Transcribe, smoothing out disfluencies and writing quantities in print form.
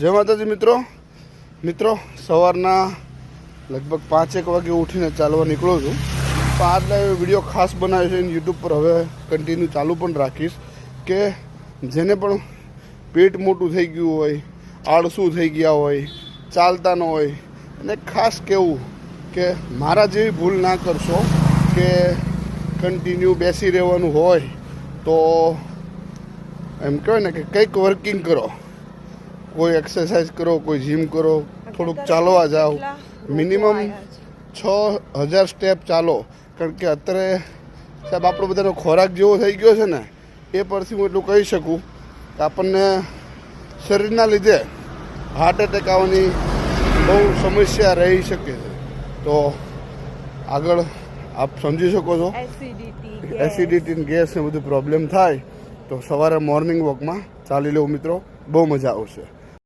જય માતાજી મિત્રો સવારના લગભગ 5-1 વાગે ઉઠીને ચાલવા નીકળું છું. પણ આજનો વિડીયો ખાસ બનાવ્યો છે યુટ્યુબ પર. હવે કન્ટિન્યુ ચાલુ પણ રાખીશ કે જેને પણ પેટ મોટું થઈ ગયું હોય, આળસુ થઈ ગયા હોય, ચાલતા ન હોય, અને ખાસ કહેવું કે મારા જેવી ભૂલ ના કરશો કે કન્ટિન્યુ બેસી રહેવાનું હોય તો એમ કહેવાય ને કે કંઈક વર્કિંગ કરો, કોઈ એક્સરસાઇઝ કરો, કોઈ જીમ કરો, થોડુંક ચાલવા જાઓ, મિનિમમ 6000 સ્ટેપ ચાલો. કારણ કે અત્યારે સાહેબ આપણો બધાનો ખોરાક જેવો થઈ ગયો છે ને, એ પરથી હું એટલું કહી શકું કે આપણને શરીરના લીધે હાર્ટ એટેક આવવાની બહુ સમસ્યા રહી શકે છે. તો આગળ આપ સમજી શકો છો, એસિડિટી ગેસ ને બધું પ્રોબ્લેમ થાય તો સવારે મોર્નિંગ વોકમાં ચાલી લેવું મિત્રો, બહુ મજા આવશે.